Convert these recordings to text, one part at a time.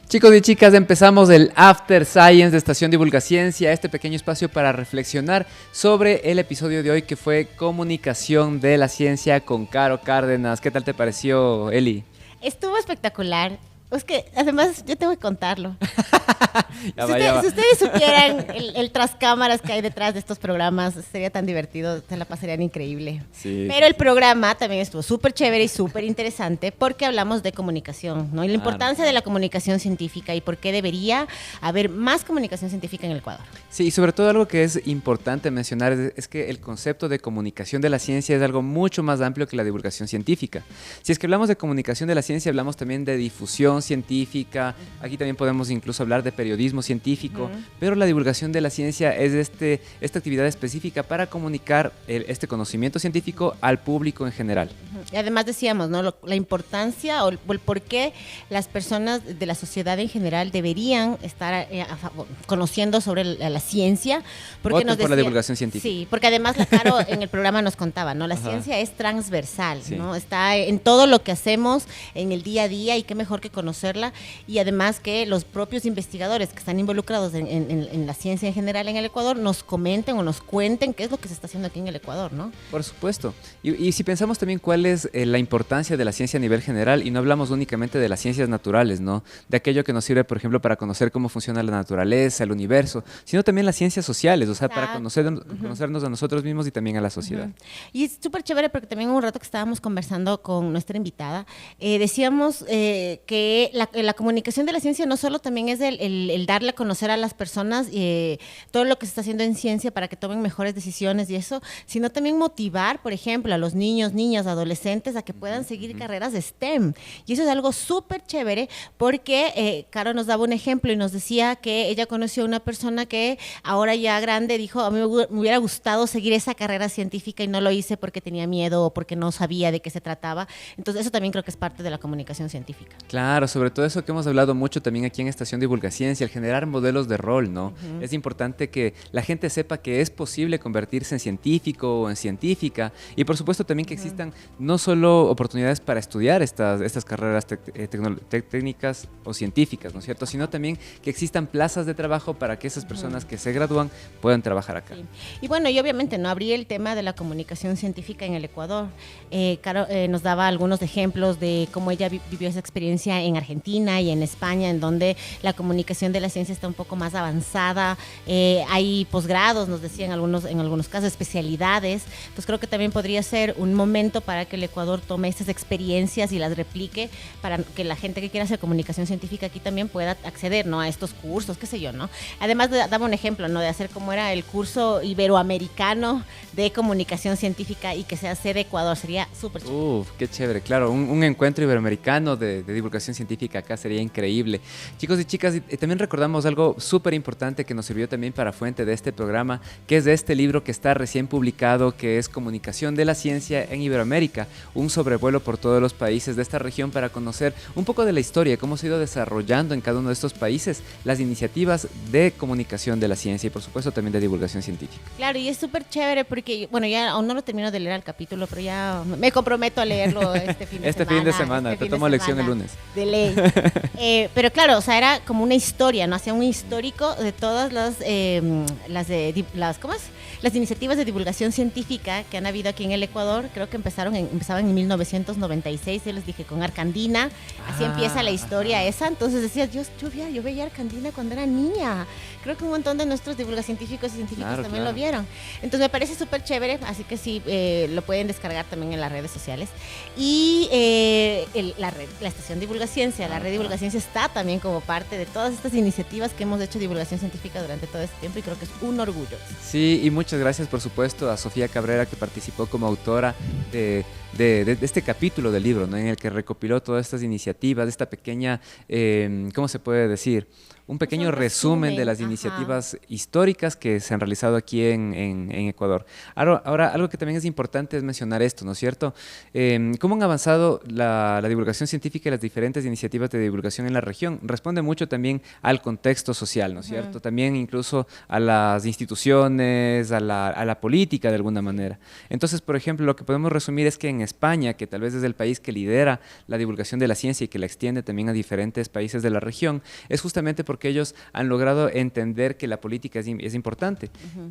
Chicos y chicas, empezamos el After Science de Estación Divulgaciencia, este pequeño espacio para reflexionar sobre el episodio de hoy que fue Comunicación de la Ciencia con Caro Cárdenas. ¿Qué tal te pareció, Eli? Estuvo espectacular. Es que además yo tengo que contarlo. Ya va. Si ustedes supieran el tras cámaras que hay detrás de estos programas, sería tan divertido, se la pasarían increíble. Sí. Pero el programa también estuvo súper chévere y súper interesante porque hablamos de comunicación, ¿no? Y la importancia de la comunicación científica y por qué debería haber más comunicación científica en el Ecuador. Sí, y sobre todo algo que es importante mencionar es que el concepto de comunicación de la ciencia es algo mucho más amplio que la divulgación científica. Si es que hablamos de comunicación de la ciencia, hablamos también de difusión científica, aquí también podemos incluso hablar de periodismo científico, pero la divulgación de la ciencia es esta actividad específica para comunicar este conocimiento científico al público en general. Y además decíamos, ¿no? La importancia o el por qué las personas de la sociedad en general deberían estar conociendo sobre la ciencia. Porque Voten por la divulgación científica. Sí, porque además la Caro en el programa nos contaba, ¿no? La ciencia es transversal, sí, ¿no? Está en todo lo que hacemos en el día a día y qué mejor que conocerla, y además que los propios investigadores que están involucrados en la ciencia en general en el Ecuador nos comenten o nos cuenten qué es lo que se está haciendo aquí en el Ecuador, ¿no? Por supuesto. Y si pensamos también cuál es la importancia de la ciencia a nivel general, y no hablamos únicamente de las ciencias naturales, ¿no? De aquello que nos sirve, por ejemplo, para conocer cómo funciona la naturaleza, el universo, sino también las ciencias sociales, o sea, para conocernos a nosotros mismos y también a la sociedad. Y es súper chévere porque también un rato que estábamos conversando con nuestra invitada, decíamos que la comunicación de la ciencia no solo también es el darle a conocer a las personas todo lo que se está haciendo en ciencia para que tomen mejores decisiones y eso, sino también motivar, por ejemplo, a los niños, niñas, adolescentes a que puedan seguir carreras de STEM. Y eso es algo súper chévere porque Caro nos daba un ejemplo y nos decía que ella conoció a una persona que ahora ya grande dijo, a mí me hubiera gustado seguir esa carrera científica y no lo hice porque tenía miedo o porque no sabía de qué se trataba. Entonces eso también creo que es parte de la comunicación científica. Claro, sobre todo eso que hemos hablado mucho también aquí en Estación Divulgaciencia, el generar modelos de rol, ¿no? Es importante que la gente sepa que es posible convertirse en científico o en científica, y por supuesto también que existan no solo oportunidades para estudiar estas carreras técnicas o científicas, ¿no es cierto? Sino también que existan plazas de trabajo para que esas personas que se gradúan puedan trabajar acá. Sí. Y bueno, y obviamente no abrí el tema de la comunicación científica en el Ecuador. Caro nos daba algunos ejemplos de cómo ella vivió esa experiencia en Argentina y en España, en donde la comunicación de la ciencia está un poco más avanzada. Hay posgrados, nos decían en algunos casos, especialidades. Pues creo que también podría ser un momento para que el Ecuador tome estas experiencias y las replique para que la gente que quiera hacer comunicación científica aquí también pueda acceder, ¿no? A estos cursos, qué sé yo, ¿no? Además, daba un ejemplo, ¿no? De hacer como era el curso iberoamericano de comunicación científica y que sea sede Ecuador. Sería súper chévere. Uf, qué chévere, claro, un encuentro iberoamericano de divulgación científica acá sería increíble. Chicos y chicas, y también recordamos algo súper importante que nos sirvió también para fuente de este programa, que es de este libro que está recién publicado, que es Comunicación de la Ciencia en Iberoamérica, un sobrevuelo por todos los países de esta región para conocer un poco de la historia, cómo se ha ido desarrollando en cada uno de estos países las iniciativas de comunicación de la ciencia y por supuesto también de divulgación científica. Claro, y es súper chévere porque, bueno, ya aún no lo termino de leer el capítulo, pero ya me comprometo a leerlo este fin de semana. Este fin de semana, te tomo lección el lunes. De ley. Pero claro, o sea, era como una historia, ¿no? Hacía un histórico de todas las iniciativas de divulgación científica que han habido aquí en el Ecuador. Creo que empezaban en 1996, yo les dije, con Arcandina. Así empieza la historia esa. Entonces decías, yo veía Arcandina cuando era niña. Creo que un montón de nuestros científicos y científicas también lo vieron. Entonces me parece súper chévere, así que sí, lo pueden descargar también en las redes sociales. Y la estación Divulgaciencia, la red Divulgaciencia está también como parte de todas estas iniciativas que hemos hecho divulgación científica durante todo este tiempo y creo que es un orgullo. Sí, y muchas gracias por supuesto a Sofía Cabrera que participó como autora de este capítulo del libro, ¿no? En el que recopiló todas estas iniciativas, esta pequeña, ¿cómo se puede decir? un pequeño resumen de las iniciativas históricas que se han realizado aquí en Ecuador. Ahora, algo que también es importante es mencionar esto, ¿no es cierto? ¿Cómo han avanzado la divulgación científica y las diferentes iniciativas de divulgación en la región? Responde mucho también al contexto social, ¿no es cierto? También incluso a las instituciones, a la política de alguna manera. Entonces, por ejemplo, lo que podemos resumir es que en España, que tal vez es el país que lidera la divulgación de la ciencia y que la extiende también a diferentes países de la región, es justamente porque ellos han logrado entender que la política es importante.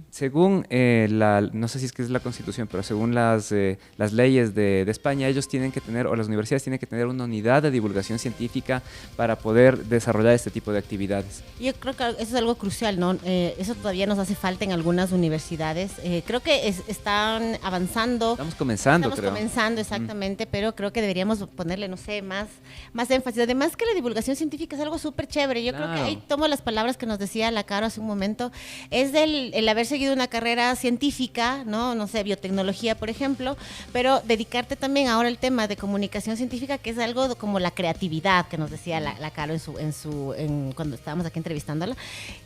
Según no sé si es que es la Constitución, pero según las leyes de España, ellos tienen que tener, o las universidades tienen que tener una unidad de divulgación científica para poder desarrollar este tipo de actividades. Yo creo que eso es algo crucial, ¿no? Eso todavía nos hace falta en algunas universidades. Creo que están avanzando. Estamos comenzando, creo. Estamos comenzando, exactamente, pero creo que deberíamos ponerle, no sé, más énfasis. Además que la divulgación científica es algo súper chévere. Yo creo que ahí tomo las palabras que nos decía la Caro hace un momento. Es el haber seguido una carrera científica, no sé, biotecnología, por ejemplo, pero dedicarte también ahora al tema de comunicación científica, que es algo como la creatividad que nos decía la Caro cuando estábamos aquí entrevistándola.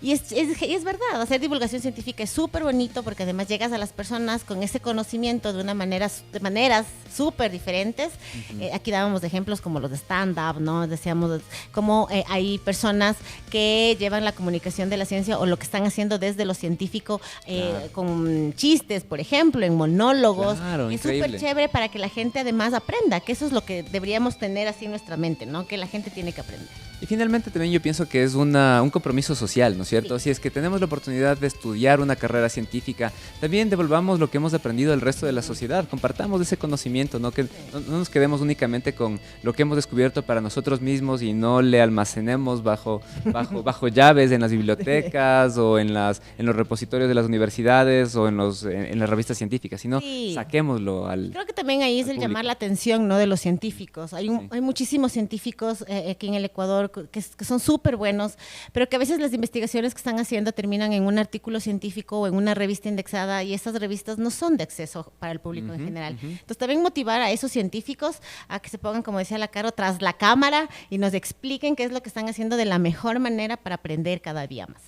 Y es verdad, hacer divulgación científica es súper bonito porque además llegas a las personas con ese conocimiento de maneras súper diferentes. Aquí dábamos ejemplos como los de stand-up, ¿no? Decíamos cómo hay personas que llevan la comunicación de la ciencia o lo que están haciendo desde lo científico con chistes, por ejemplo, en monólogos. Claro, es súper chévere para que la gente además aprenda, que eso es lo que deberíamos tener así en nuestra mente, ¿no? Que la gente tiene que aprender. Y finalmente también yo pienso que es un compromiso social, ¿no es cierto? Sí. Si es que tenemos la oportunidad de estudiar una carrera científica, también devolvamos lo que hemos aprendido al resto de la sociedad, compartamos ese conocimiento, ¿no? Que no nos quedemos únicamente con lo que hemos descubierto para nosotros mismos y no le almacenemos bajo llaves en las bibliotecas o en los repositorios de las universidades o en las revistas científicas, sino saquémoslo al Creo que también ahí es el llamar la atención, ¿no? De los científicos. Hay muchísimos científicos aquí en el Ecuador que son súper buenos, pero que a veces las investigaciones que están haciendo terminan en un artículo científico o en una revista indexada y esas revistas no son de acceso para el público en general. Entonces también motivar a esos científicos a que se pongan, como decía la Caro, tras la cámara y nos expliquen qué es lo que están haciendo de la mejor manera para aprender cada día más.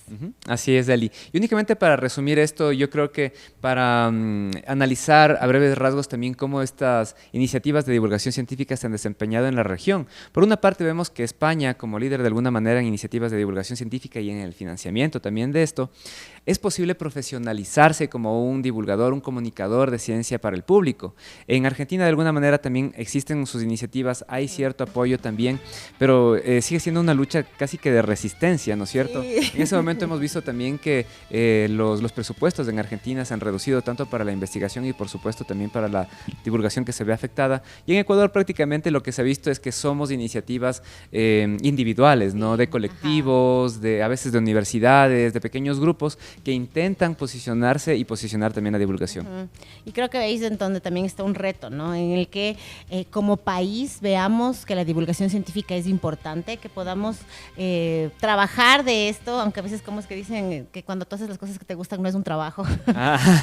Así es, Dali. Y únicamente para resumir esto, yo creo que para analizar a breves rasgos también cómo estas iniciativas de divulgación científica se han desempeñado en la región. Por una parte vemos que España, como líder de alguna manera en iniciativas de divulgación científica y en el financiamiento también de esto, es posible profesionalizarse como un divulgador, un comunicador de ciencia para el público. En Argentina de alguna manera también existen sus iniciativas, hay cierto apoyo también, pero sigue siendo una lucha casi que de resistencia, ¿no es cierto? Sí. En ese momento hemos visto también que los presupuestos en Argentina se han reducido tanto para la investigación y por supuesto también para la divulgación que se ve afectada. Y en Ecuador prácticamente lo que se ha visto es que somos iniciativas individuales, ¿no? De colectivos, a veces de universidades, de pequeños grupos que intentan posicionarse y posicionar también la divulgación. Y creo que ahí es en donde también está un reto, ¿no? En el que como país veamos que la divulgación científica es importante, que podamos trabajar de esto, aunque a veces como es que dicen que cuando tú haces las cosas que te gustan no es un trabajo,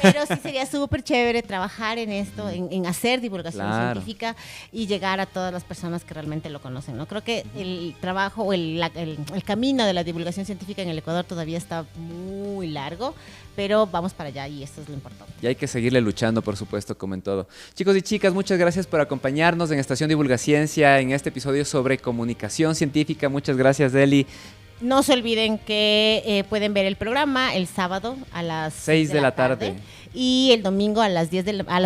pero sí sería súper chévere trabajar en esto, en hacer divulgación científica y llegar a todas las personas que realmente lo conocen, ¿no? Creo que el trabajo o el camino de la divulgación científica en el Ecuador todavía está muy largo, pero vamos para allá y esto es lo importante. Y hay que seguirle luchando, por supuesto, como en todo. Chicos y chicas, muchas gracias por acompañarnos en Estación Divulgaciencia en este episodio sobre comunicación científica. Muchas gracias, Deli. No se olviden que pueden ver el programa el sábado a las 6 de la tarde y el domingo a las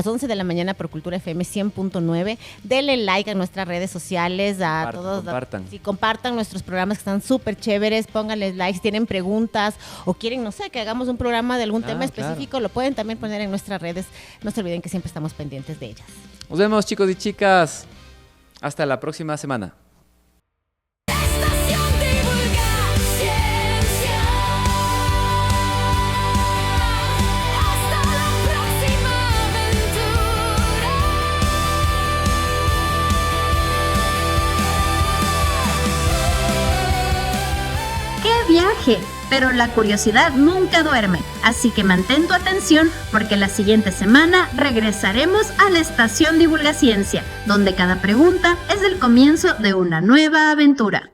11 de la mañana por Cultura FM 100.9. Denle like a nuestras redes sociales, compartan. Compartan nuestros programas que están súper chéveres, pónganles like, si tienen preguntas o quieren, no sé, que hagamos un programa de algún tema específico, lo pueden también poner en nuestras redes. No se olviden que siempre estamos pendientes de ellas. Nos vemos, chicos y chicas. Hasta la próxima semana. Viaje, pero la curiosidad nunca duerme, así que mantén tu atención porque la siguiente semana regresaremos a la Estación Divulgaciencia, donde cada pregunta es el comienzo de una nueva aventura.